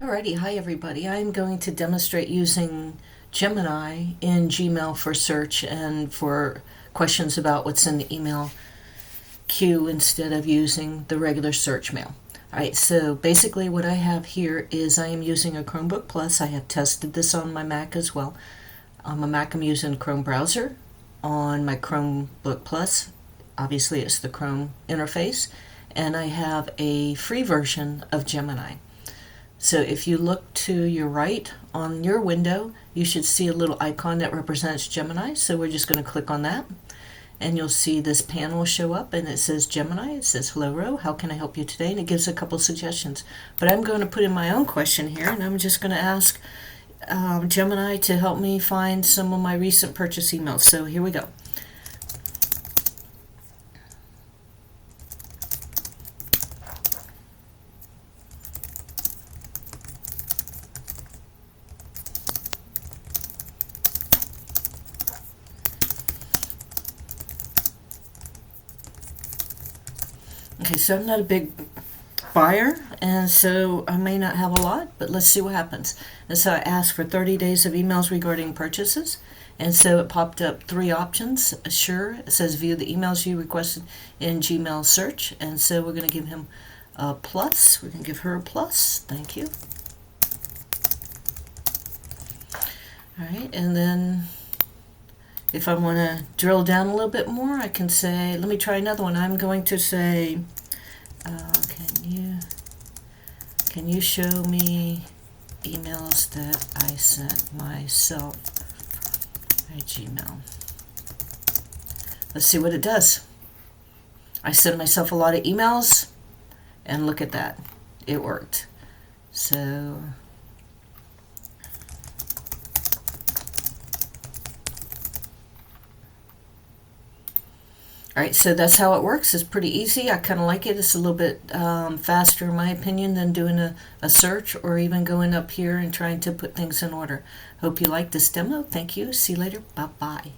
Alrighty, hi everybody. I'm going to demonstrate using Gemini in Gmail for search and for questions about what's in the email queue instead of using the regular search mail. Alright, so basically what I have here is I am using a Chromebook Plus. I have tested this on my Mac as well. On my Mac I'm using Chrome browser. On my Chromebook Plus, obviously it's the Chrome interface. And I have a free version of Gemini. So if you look to your right on your window, you should see a little icon that represents Gemini. So we're just going to click on that. And you'll see this panel show up and it says Gemini. It says, "Hello, Ro, how can I help you today?" And it gives a couple suggestions. But I'm going to put in my own question here, and I'm just going to ask Gemini to help me find some of my recent purchase emails. So here we go. Okay, so I'm not a big buyer, and so I may not have a lot, but let's see what happens. And so I asked for 30 days of emails regarding purchases, and so it popped up three options. Sure, it says view the emails you requested in Gmail search, and so we're going to give him a plus. We're going to give her a plus. Thank you. All right, and then if I want to drill down a little bit more, I can say, let me try another one. I'm going to say, can you show me emails that I sent myself by Gmail? Let's see what it does. I sent myself a lot of emails, and look at that. It worked. So alright, so that's how it works. It's pretty easy. I kind of like it. It's a little bit faster, in my opinion, than doing a search or even going up here and trying to put things in order. Hope you like this demo. Thank you. See you later. Bye-bye.